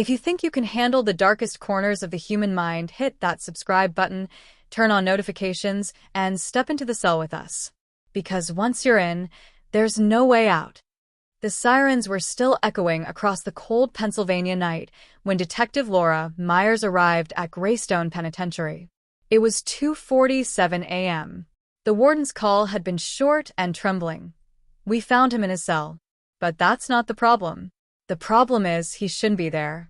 If you think you can handle the darkest corners of the human mind, hit that subscribe button, turn on notifications, and step into the cell with us. Because once you're in, there's no way out. The sirens were still echoing across the cold Pennsylvania night when Detective Laura Myers arrived at Graystone Penitentiary. It was 2:47 a.m. The warden's call had been short and trembling. "We found him in his cell." But that's not the problem. The problem is he shouldn't be there.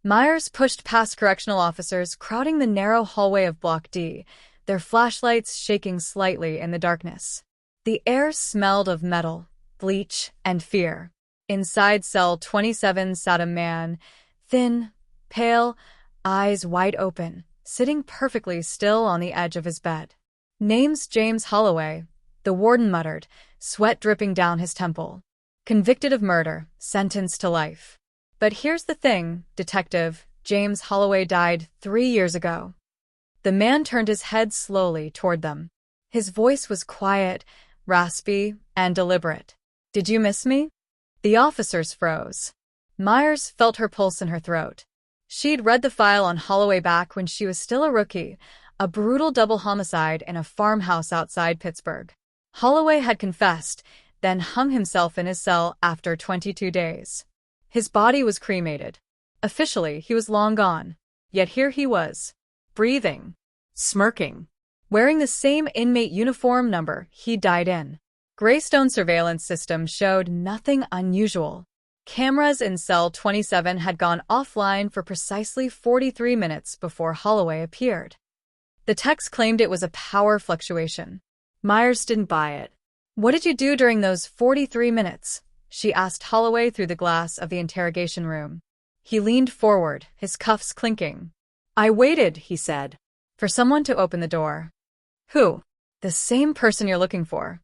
Myers pushed past correctional officers crowding the narrow hallway of Block D, their flashlights shaking slightly in the darkness. The air smelled of metal, bleach, and fear. Inside cell 27 sat a man, thin, pale, eyes wide open, sitting perfectly still on the edge of his bed. "Name's James Holloway," the warden muttered, sweat dripping down his temple. "Convicted of murder, sentenced to life. But here's the thing, Detective, James Holloway died 3 years ago." The man turned his head slowly toward them. His voice was quiet, raspy, and deliberate. "Did you miss me?" The officers froze. Myers felt her pulse in her throat. She'd read the file on Holloway back when she was still a rookie, a brutal double homicide in a farmhouse outside Pittsburgh. Holloway had confessed, then hung himself in his cell after 22 days. His body was cremated. Officially, he was long gone. Yet here he was, breathing, smirking, wearing the same inmate uniform number he died in. Graystone's surveillance system showed nothing unusual. Cameras in cell 27 had gone offline for precisely 43 minutes before Holloway appeared. The techs claimed it was a power fluctuation. Myers didn't buy it. "What did you do during those 43 minutes?" she asked Holloway through the glass of the interrogation room. He leaned forward, his cuffs clinking. "I waited," he said, "for someone to open the door." "Who?" "The same person you're looking for."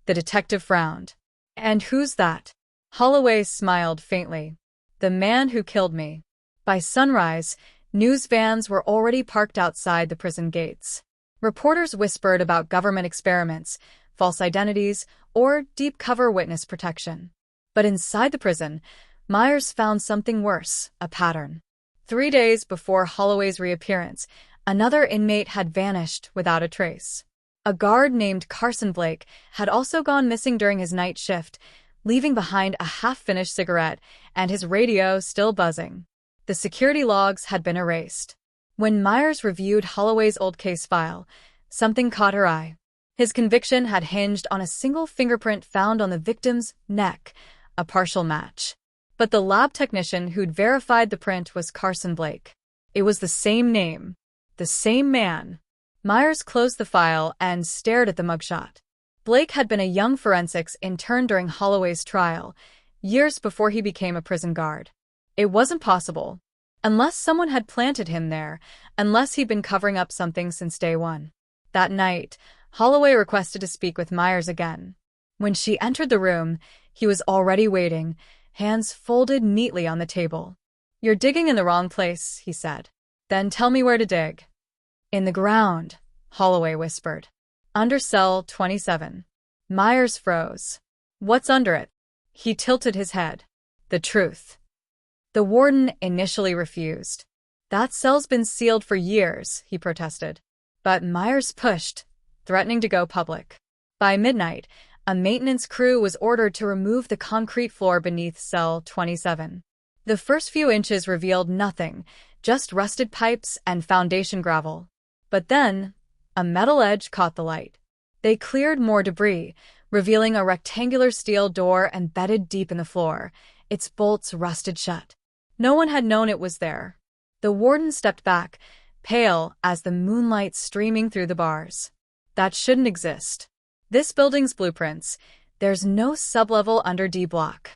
The detective frowned. "And who's that?" Holloway smiled faintly. "The man who killed me." By sunrise, news vans were already parked outside the prison gates. Reporters whispered about government experiments, false identities, or deep-cover witness protection. But inside the prison, Myers found something worse, a pattern. 3 days before Holloway's reappearance, another inmate had vanished without a trace. A guard named Carson Blake had also gone missing during his night shift, leaving behind a half-finished cigarette and his radio still buzzing. The security logs had been erased. When Myers reviewed Holloway's old case file, something caught her eye. His conviction had hinged on a single fingerprint found on the victim's neck, a partial match. But the lab technician who'd verified the print was Carson Blake. It was the same name, the same man. Myers closed the file and stared at the mugshot. Blake had been a young forensics intern during Holloway's trial, years before he became a prison guard. It wasn't possible. Unless someone had planted him there, unless he'd been covering up something since day one. That night, Holloway requested to speak with Myers again. When she entered the room, he was already waiting, hands folded neatly on the table. "You're digging in the wrong place," he said. "Then tell me where to dig." "In the ground," Holloway whispered. "Under cell 27. Myers froze. "What's under it?" He tilted his head. "The truth." The warden initially refused. "That cell's been sealed for years," he protested. But Myers pushed, threatening to go public. By midnight, a maintenance crew was ordered to remove the concrete floor beneath cell 27. The first few inches revealed nothing, just rusted pipes and foundation gravel. But then, a metal edge caught the light. They cleared more debris, revealing a rectangular steel door embedded deep in the floor, its bolts rusted shut. No one had known it was there. The warden stepped back, pale as the moonlight streaming through the bars. "That shouldn't exist. This building's blueprints. There's no sublevel under D block."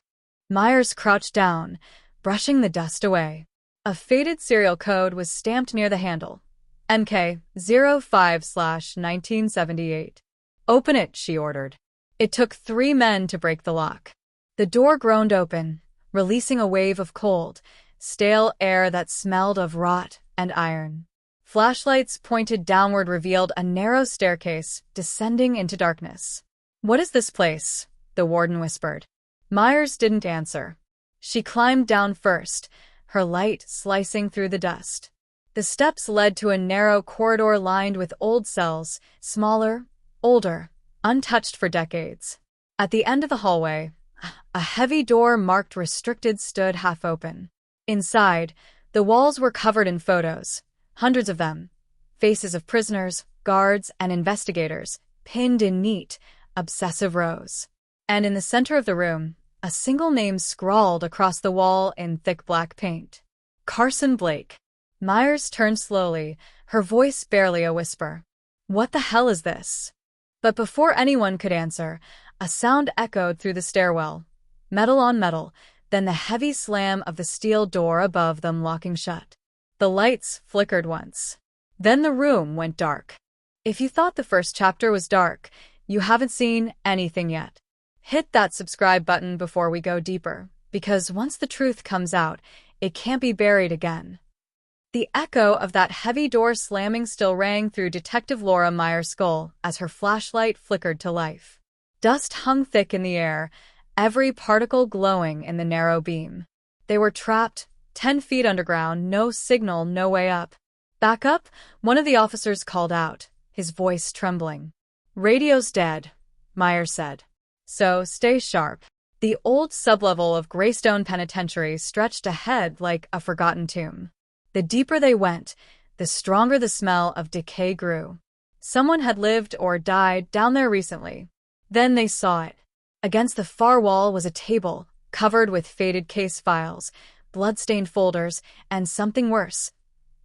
Myers crouched down, brushing the dust away. A faded serial code was stamped near the handle. MK05/1978. "Open it," she ordered. It took 3 men to break the lock. The door groaned open, releasing a wave of cold, stale air that smelled of rot and iron. Flashlights pointed downward revealed a narrow staircase descending into darkness. "What is this place?" the warden whispered. Myers didn't answer. She climbed down first, her light slicing through the dust. The steps led to a narrow corridor lined with old cells, smaller, older, untouched for decades. At the end of the hallway, a heavy door marked restricted stood half open. Inside, the walls were covered in photos, hundreds of them, faces of prisoners, guards, and investigators, pinned in neat, obsessive rows. And in the center of the room, a single name scrawled across the wall in thick black paint. Carson Blake. Myers turned slowly, her voice barely a whisper. "What the hell is this?" But before anyone could answer, a sound echoed through the stairwell. Metal on metal, then the heavy slam of the steel door above them locking shut. The lights flickered once. Then the room went dark. If you thought the first chapter was dark, you haven't seen anything yet. Hit that subscribe button before we go deeper, because once the truth comes out, it can't be buried again. The echo of that heavy door slamming still rang through Detective Laura Myers' skull as her flashlight flickered to life. Dust hung thick in the air, every particle glowing in the narrow beam. They were trapped, 10 feet underground, no signal, no way up. "Back up," one of the officers called out, his voice trembling. "Radio's dead," Myers said. "So stay sharp." The old sublevel of Graystone Penitentiary stretched ahead like a forgotten tomb. The deeper they went, the stronger the smell of decay grew. Someone had lived or died down there recently. Then they saw it. Against the far wall was a table, covered with faded case files, blood-stained folders, and something worse.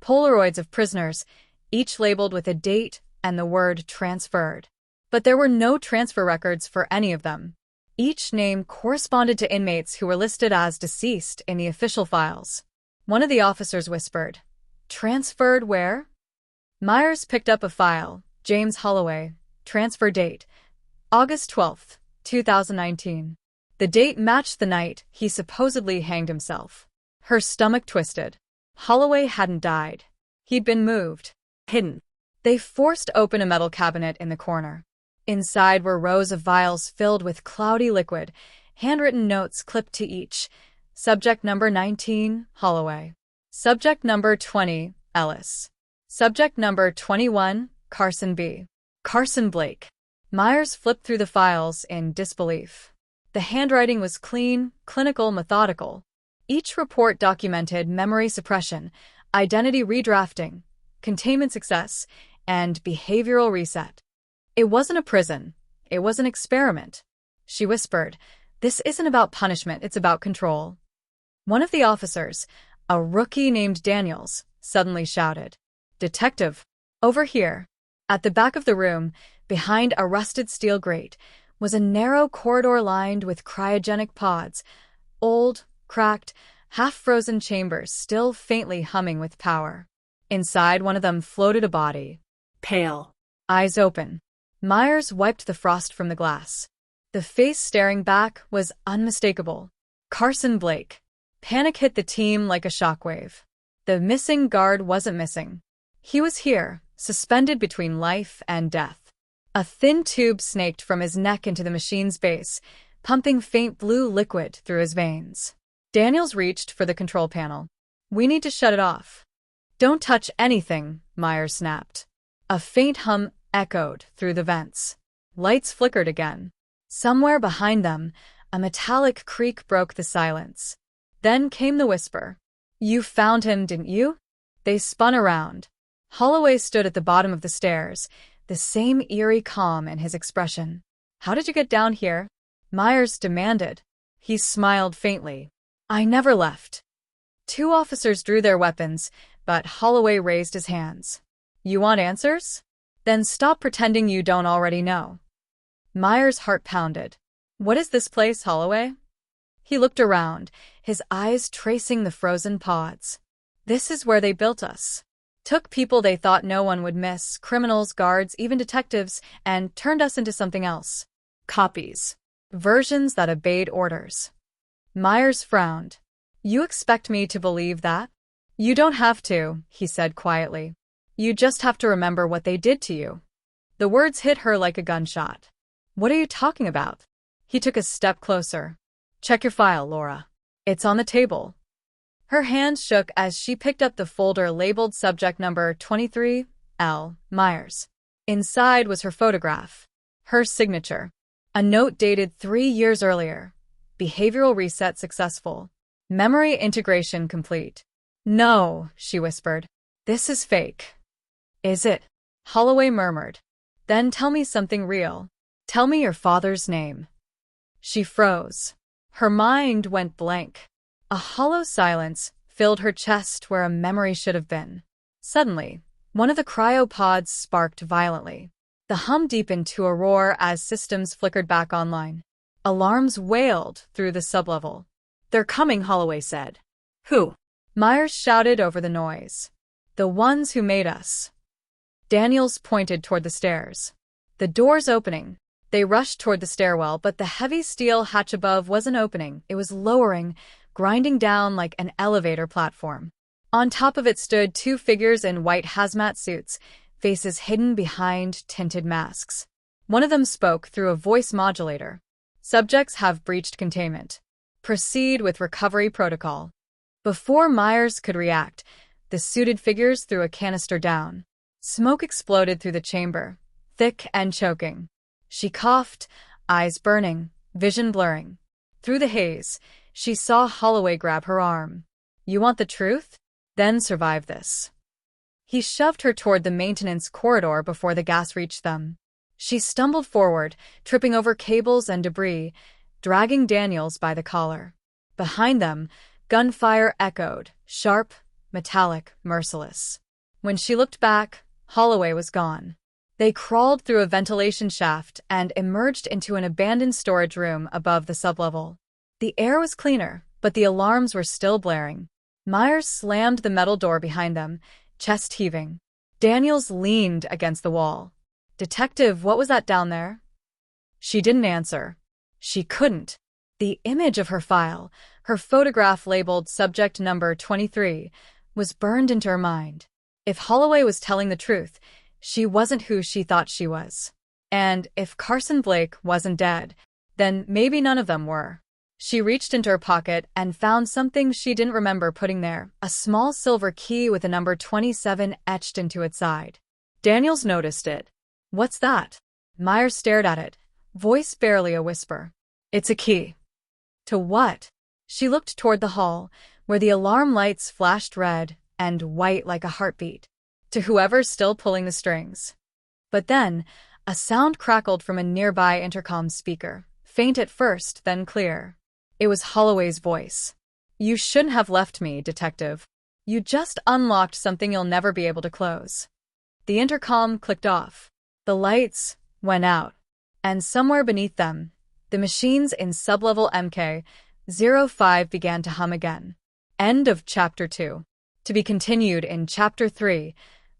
Polaroids of prisoners, each labeled with a date and the word transferred. But there were no transfer records for any of them. Each name corresponded to inmates who were listed as deceased in the official files. One of the officers whispered, "Transferred where?" Myers picked up a file. James Holloway. Transfer date, August 12th, 2019. The date matched the night he supposedly hanged himself. Her stomach twisted. Holloway hadn't died. He'd been moved. Hidden. They forced open a metal cabinet in the corner. Inside were rows of vials filled with cloudy liquid, handwritten notes clipped to each. Subject number 19, Holloway. Subject number 20, Ellis. Subject number 21, Carson B. Carson Blake. Myers flipped through the files in disbelief. The handwriting was clean, clinical, methodical. Each report documented memory suppression, identity redrafting, containment success, and behavioral reset. It wasn't a prison. It was an experiment. She whispered, "This isn't about punishment, it's about control." One of the officers, a rookie named Daniels, suddenly shouted, "Detective, over here." At the back of the room, behind a rusted steel grate, was a narrow corridor lined with cryogenic pods, old, cracked, half-frozen chambers still faintly humming with power. Inside one of them floated a body. Pale. Eyes open. Myers wiped the frost from the glass. The face staring back was unmistakable. Carson Blake. Panic hit the team like a shockwave. The missing guard wasn't missing. He was here, suspended between life and death. A thin tube snaked from his neck into the machine's base, pumping faint blue liquid through his veins. Daniels reached for the control panel. "We need to shut it off." "Don't touch anything," Myers snapped. A faint hum echoed through the vents. Lights flickered again. Somewhere behind them, a metallic creak broke the silence. Then came the whisper. "You found him, didn't you?" They spun around. Holloway stood at the bottom of the stairs, the same eerie calm in his expression. "How did you get down here?" Myers demanded. He smiled faintly. "I never left." Two officers drew their weapons, but Holloway raised his hands. "You want answers? Then stop pretending you don't already know." Myers' heart pounded. "What is this place, Holloway?" He looked around, his eyes tracing the frozen pods. "This is where they built us. Took people they thought no one would miss, criminals, guards, even detectives, and turned us into something else. Copies. Versions that obeyed orders." Myers frowned. "You expect me to believe that?" "You don't have to," he said quietly. "You just have to remember what they did to you." The words hit her like a gunshot. "What are you talking about?" He took a step closer. "Check your file, Laura. It's on the table." Her hand shook as she picked up the folder labeled subject number 23, L. Myers. Inside was her photograph. Her signature. A note dated 3 years earlier. Behavioral reset successful. Memory integration complete. No, she whispered. This is fake. Is it? Holloway murmured. Then tell me something real. Tell me your father's name. She froze. Her mind went blank. A hollow silence filled her chest where a memory should have been. Suddenly, one of the cryopods sparked violently. The hum deepened to a roar as systems flickered back online. Alarms wailed through the sublevel. They're coming, Holloway said. Who? Myers shouted over the noise. The ones who made us. Daniels pointed toward the stairs. The door's opening. They rushed toward the stairwell, but the heavy steel hatch above wasn't opening. It was lowering, grinding down like an elevator platform. On top of it stood 2 figures in white hazmat suits, faces hidden behind tinted masks. One of them spoke through a voice modulator. Subjects have breached containment. Proceed with recovery protocol. Before Myers could react, the suited figures threw a canister down. Smoke exploded through the chamber, thick and choking. She coughed, eyes burning, vision blurring. Through the haze, she saw Holloway grab her arm. You want the truth? Then survive this. He shoved her toward the maintenance corridor before the gas reached them. She stumbled forward, tripping over cables and debris, dragging Daniels by the collar. Behind them, gunfire echoed, sharp, metallic, merciless. When she looked back, Holloway was gone. They crawled through a ventilation shaft and emerged into an abandoned storage room above the sublevel. The air was cleaner, but the alarms were still blaring. Myers slammed the metal door behind them, chest heaving. Daniels leaned against the wall. Detective, what was that down there? She didn't answer. She couldn't. The image of her file, her photograph labeled subject number 23, was burned into her mind. If Holloway was telling the truth, she wasn't who she thought she was. And if Carson Blake wasn't dead, then maybe none of them were. She reached into her pocket and found something she didn't remember putting there, a small silver key with the number 27 etched into its side. Daniels noticed it. What's that? Myers stared at it, voice barely a whisper. It's a key. To what? She looked toward the hall, where the alarm lights flashed red and white like a heartbeat. To whoever's still pulling the strings. But then, a sound crackled from a nearby intercom speaker, faint at first, then clear. It was Holloway's voice. You shouldn't have left me, detective. You just unlocked something you'll never be able to close. The intercom clicked off. The lights went out. And somewhere beneath them, the machines in sublevel MK-05 began to hum again. End of Chapter 2. To be continued in Chapter 3,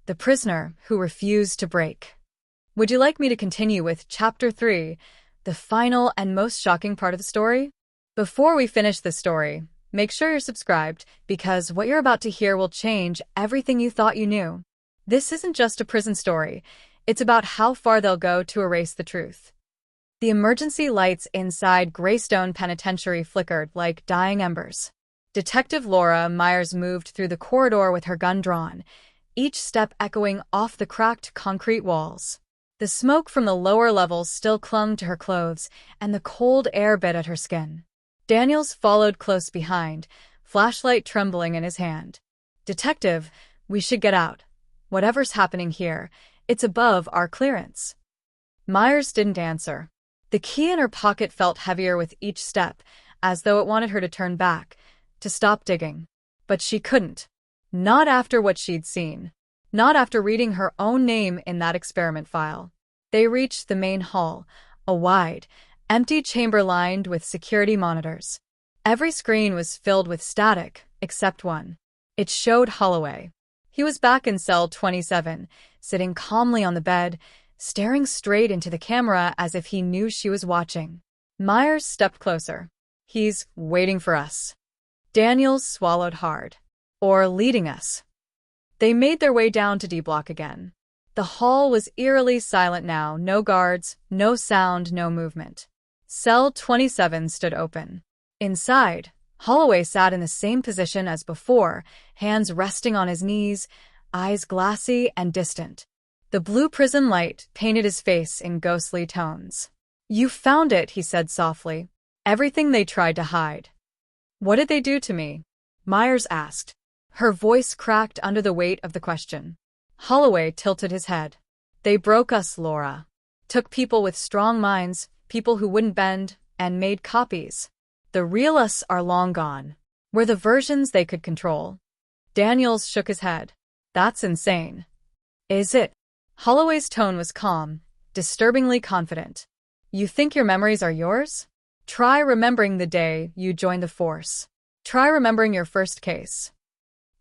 The Prisoner Who Refused to Break. Would you like me to continue with Chapter 3, the final and most shocking part of the story? Before we finish the story, make sure you're subscribed, because what you're about to hear will change everything you thought you knew. This isn't just a prison story, it's about how far they'll go to erase the truth. The emergency lights inside Graystone Penitentiary flickered like dying embers. Detective Laura Myers moved through the corridor with her gun drawn, each step echoing off the cracked concrete walls. The smoke from the lower levels still clung to her clothes, and the cold air bit at her skin. Daniels followed close behind, flashlight trembling in his hand. Detective, we should get out. Whatever's happening here, it's above our clearance. Myers didn't answer. The key in her pocket felt heavier with each step, as though it wanted her to turn back, to stop digging. But she couldn't. Not after what she'd seen. Not after reading her own name in that experiment file. They reached the main hall, a wide, empty chamber lined with security monitors. Every screen was filled with static, except one. It showed Holloway. He was back in cell 27, sitting calmly on the bed, staring straight into the camera as if he knew she was watching. Myers stepped closer. He's waiting for us. Daniels swallowed hard. Or leading us. They made their way down to D-Block again. The hall was eerily silent now, no guards, no sound, no movement. Cell 27 stood open. Inside, Holloway sat in the same position as before, hands resting on his knees, eyes glassy and distant. The blue prison light painted his face in ghostly tones. "You found it," he said softly. "Everything they tried to hide." "What did they do to me?" Myers asked. Her voice cracked under the weight of the question. Holloway tilted his head. "They broke us, Laura. Took people with strong minds, people who wouldn't bend, and made copies. The real us are long gone. We're the versions they could control." Daniels shook his head. "That's insane." "Is it?" Holloway's tone was calm, disturbingly confident. "You think your memories are yours? Try remembering the day you joined the force. Try remembering your first case."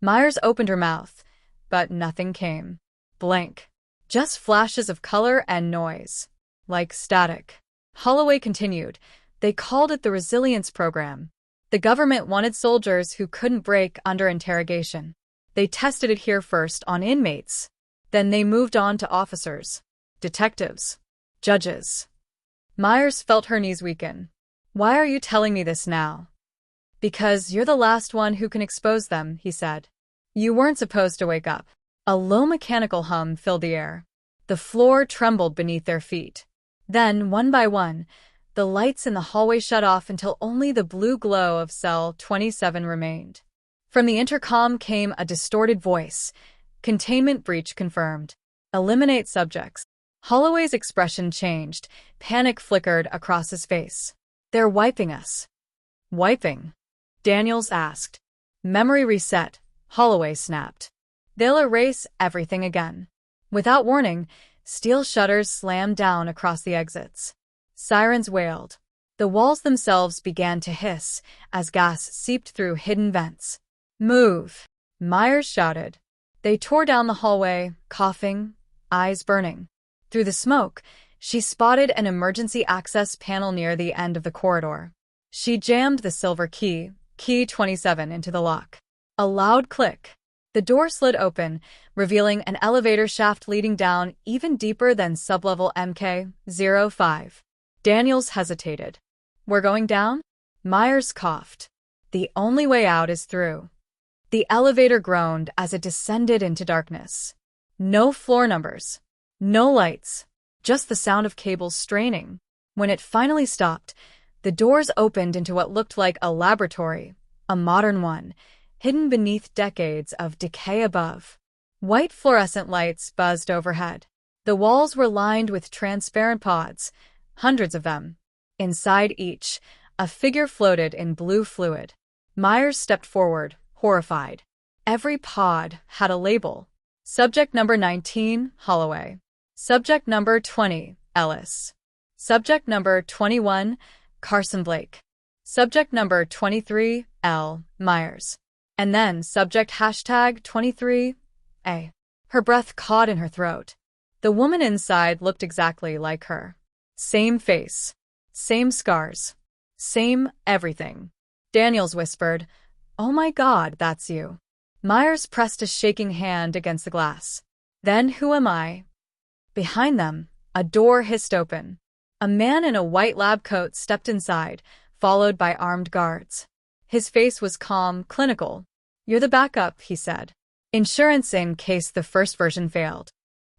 Myers opened her mouth, but nothing came. Blank. Just flashes of color and noise. Like static. Holloway continued. "They called it the resilience program. The government wanted soldiers who couldn't break under interrogation. They tested it here first on inmates. Then they moved on to officers, detectives, judges." Myers felt her knees weaken. "Why are you telling me this now?" "Because you're the last one who can expose them," he said. "You weren't supposed to wake up." A low mechanical hum filled the air. The floor trembled beneath their feet. Then, one by one, the lights in the hallway shut off until only the blue glow of cell 27 remained. From the intercom came a distorted voice. "Containment breach confirmed. Eliminate subjects." Holloway's expression changed. Panic flickered across his face. "They're wiping us." "Wiping?" Daniels asked. "Memory reset," Holloway snapped. "They'll erase everything again." Without warning, steel shutters slammed down across the exits. Sirens wailed. The walls themselves began to hiss as gas seeped through hidden vents. "Move!" Myers shouted. They tore down the hallway, coughing, eyes burning. Through the smoke, she spotted an emergency access panel near the end of the corridor. She jammed the silver key, key 27, into the lock. A loud click. The door slid open, revealing an elevator shaft leading down even deeper than sublevel MK-05. Daniels hesitated. "We're going down?" Myers coughed. "The only way out is through." The elevator groaned as it descended into darkness. No floor numbers. No lights. Just the sound of cables straining. When it finally stopped, the doors opened into what looked like a laboratory, a modern one, hidden beneath decades of decay above. White fluorescent lights buzzed overhead. The walls were lined with transparent pods, hundreds of them. Inside each, a figure floated in blue fluid. Myers stepped forward, horrified. Every pod had a label. Subject number 19, Holloway. Subject number 20, Ellis. Subject number 21, Carson Blake. Subject number 23, L. Myers. And then subject hashtag 23A. Her breath caught in her throat. The woman inside looked exactly like her. Same face. Same scars. Same everything. Daniels whispered, "Oh my God, that's you." Myers pressed a shaking hand against the glass. "Then who am I?" Behind them, a door hissed open. A man in a white lab coat stepped inside, followed by armed guards. His face was calm, clinical. "You're the backup," he said. "Insurance in case the first version failed."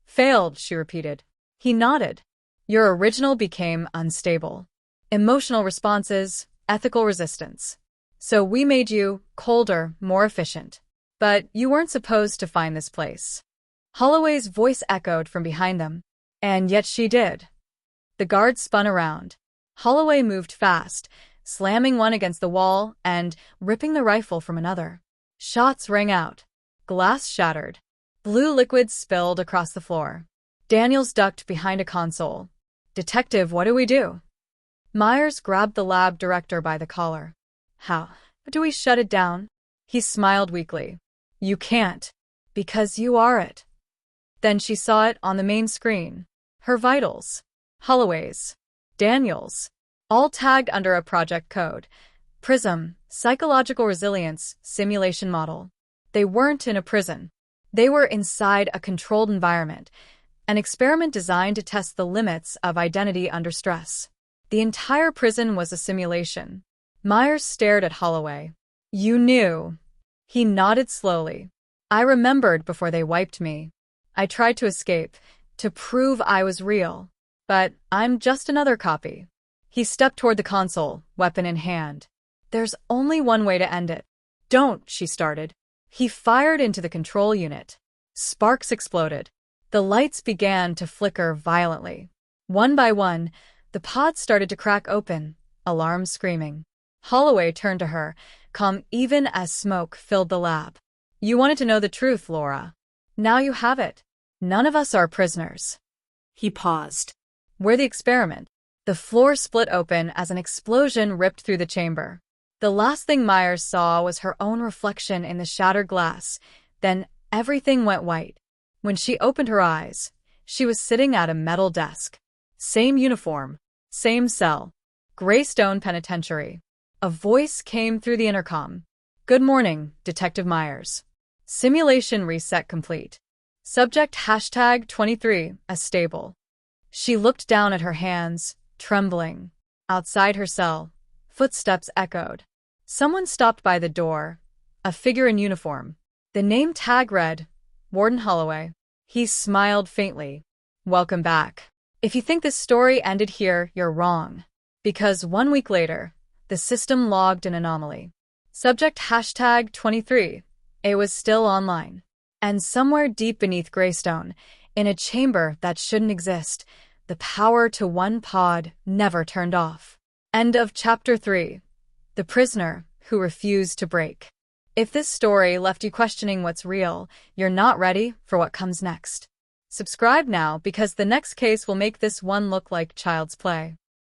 "Failed," she repeated. He nodded. "Your original became unstable. Emotional responses, ethical resistance. So we made you colder, more efficient. But you weren't supposed to find this place." Holloway's voice echoed from behind them. "And yet she did." The guards spun around. Holloway moved fast, slamming one against the wall and ripping the rifle from another. Shots rang out. Glass shattered. Blue liquid spilled across the floor. Daniels ducked behind a console. "Detective, what do we do?" Myers grabbed the lab director by the collar. How do we shut it down?" He smiled weakly. "You can't. Because you are it." Then she saw it on the main screen. Her vitals. Holloway's. Daniels. All tagged under a project code. PRISM, Psychological Resilience, Simulation Model. They weren't in a prison. They were inside a controlled environment, an experiment designed to test the limits of identity under stress. The entire prison was a simulation. Myers stared at Holloway. You knew. He nodded slowly. I remembered before they wiped me. I tried to escape, to prove I was real. But I'm just another copy. He stepped toward the console, weapon in hand. There's only one way to end it. Don't, she started. He fired into the control unit. Sparks exploded. The lights began to flicker violently. One by one, the pods started to crack open, alarms screaming. Holloway turned to her, calm even as smoke filled the lab. You wanted to know the truth, Laura. Now you have it. None of us are prisoners. He paused. We're the experiment. The floor split open as an explosion ripped through the chamber. The last thing Myers saw was her own reflection in the shattered glass. Then everything went white. When she opened her eyes, she was sitting at a metal desk. Same uniform, same cell. Graystone Penitentiary. A voice came through the intercom. Good morning, Detective Myers. Simulation reset complete. Subject #23 as stable. She looked down at her hands, trembling. Outside her cell, footsteps echoed. Someone stopped by the door, a figure in uniform. The name tag read, Warden Holloway. He smiled faintly. Welcome back. If you think this story ended here, you're wrong. Because 1 week later, the system logged an anomaly. Subject #23. It was still online. And somewhere deep beneath Graystone, in a chamber that shouldn't exist, the power to one pod never turned off. End of Chapter 3. The Prisoner Who Refused to Break. If this story left you questioning what's real, you're not ready for what comes next. Subscribe now because the next case will make this one look like child's play.